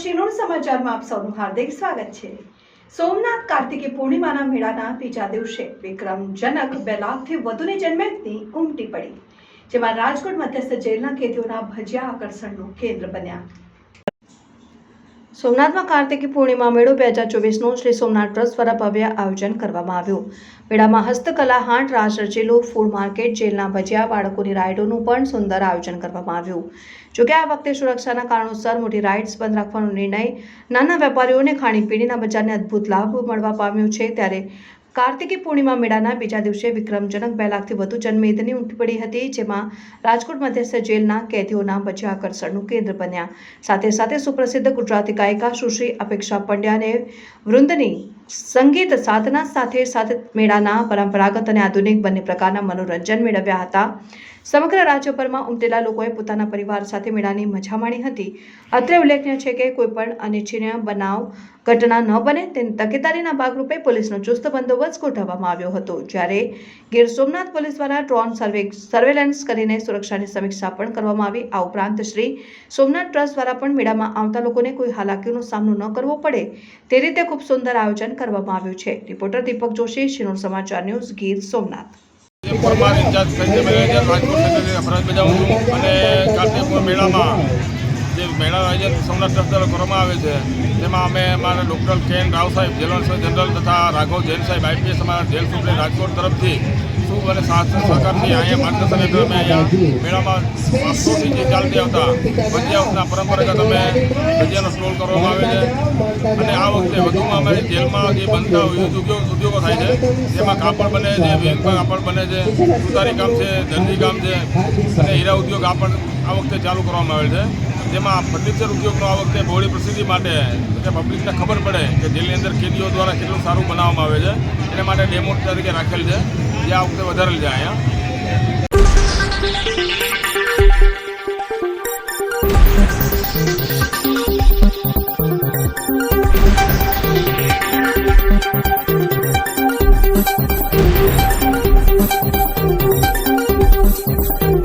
શિનોર સમાચારમાં આપ સૌનું હાર્દિક સ્વાગત છે। સોમનાથ કાર્તિકી પૂર્ણિમાના મેળાના બીજા દિવસે વિક્રમજનક 2 લાખથી વધુની જનમેદની ઉમટી પડી, જેમાં રાજકોટ મધ્યસ્થ જેલના કેદીઓના ભજીયા આકર્ષણનું કેન્દ્ર બન્યા। સોમનાથમાં કાર્તિકી પૂર્ણિમા મેળો 2024નું શ્રી સોમનાથ ટ્રસ્ટ દ્વારા ભવ્ય આયોજન કરવામાં આવ્યું। મેળામાં હસ્તકલા હાટ, રાસ રચેલું ફૂડ માર્કેટ, જેલના ભજીયા, બાળકોની રાઇડોનું પણ સુંદર આયોજન કરવામાં આવ્યું। જોકે આ વખતે સુરક્ષાના કારણોસર મોટી રાઇડ્સ બંધ રાખવાનો નિર્ણય નાના વેપારીઓને ખાણીપીણીના બજારને અદ્ભુત લાભ મળવા પામ્યો છે। ત્યારે કાર્તિકી પૂર્ણિમા મેળાના બીજા દિવસે વિક્રમજનક 2 લાખથી વધુ જનમેદની ઉમટી પડી હતી, જેમાં રાજકોટ મધ્યસ્થ જેલના કેદીઓના ભજીયા આકર્ષણનું કેન્દ્ર બન્યા। સાથે સાથે સુપ્રસિદ્ધ ગુજરાતી ગાયિકા સુશ્રી અપેક્ષા પંડ્યાને વૃંદની સંગીત સાધના સાથે મેળાના પરંપરાગત અને આધુનિક બંને પ્રકારના મનોરંજન મેળવ્યા હતા। સમગ્ર રાજ્યભરમાં ઉમટેલા લોકોએ પોતાના પરિવાર સાથે મેળાની મજા માણી હતી। અત્રે ઉલ્લેખનીય છે કે કોઈપણ અનિચ્છનીય બનાવ ઘટના ન બને તેની તકેદારીના ભાગરૂપે પોલીસનો ચુસ્ત બંદોબસ્ત ગોઠવવામાં આવ્યો હતો, જ્યારે ગીર સોમનાથ પોલીસ દ્વારા ડ્રોન સર્વેલન્સ કરીને સુરક્ષાની સમીક્ષા પણ કરવામાં આવી। આ ઉપરાંત શ્રી સોમનાથ ટ્રસ્ટ દ્વારા પણ મેળામાં આવતા લોકોને કોઈ હાલાકીનો સામનો ન કરવો પડે તે રીતે ખૂબ સુંદર આયોજન કરવામાં આવ્યું છે। રિપોર્ટર દીપક જોશી, શિનોર સમાચાર news, Gir Somnath. Parmar incharge Sanjay manager Rajkot secretary ફરજ બજાવું છું અને કાર્તિક મેળામાં જે મેળાનું આયોજન સોમનાથ ટ્રસ્ટ દ્વારા કરવામાં આવે છે, તેમાં અમે અમારા ડૉક્ટર કેન રાવ સાહેબ, જેલ જનરલ તથા રાઘવ જૈન સાહેબ IPS અમારા જેલ સુપ્રીમ રાજકોટ તરફથી શુભ અને સહકારથી અહીંયા માર્ગદર્શન હેઠળ અમે અહીંયા મેળામાં વર્ષોથી જે ચાલતી આવતા ભજીયાના પરંપરાગત અમે ભજીયાનો સ્ટોલ કરવામાં આવે છે। અને આ વખતે વધુમાં અમારી જેલમાં જે બનતા ઉદ્યોગો થાય છે, જેમાં કાપડ બને છે, વેંગમાં કાપડ બને છે, સુતારી કામ છે, દરજી કામ છે અને હીરા ઉદ્યોગ આ વખતે ચાલુ કરવામાં આવેલ છે। જેમાં ફર્નિચર ઉદ્યોગનો આ વખતે બહોળી પ્રસિદ્ધિ માટે કે પબ્લિકને ખબર પડે કે જેલની અંદર કેદીઓ દ્વારા કેટલું સારું બનાવવામાં આવે છે, એના માટે ડેમો તરીકે રાખેલ છે, જે આ વખતે વધારેલ છે અહીંયા।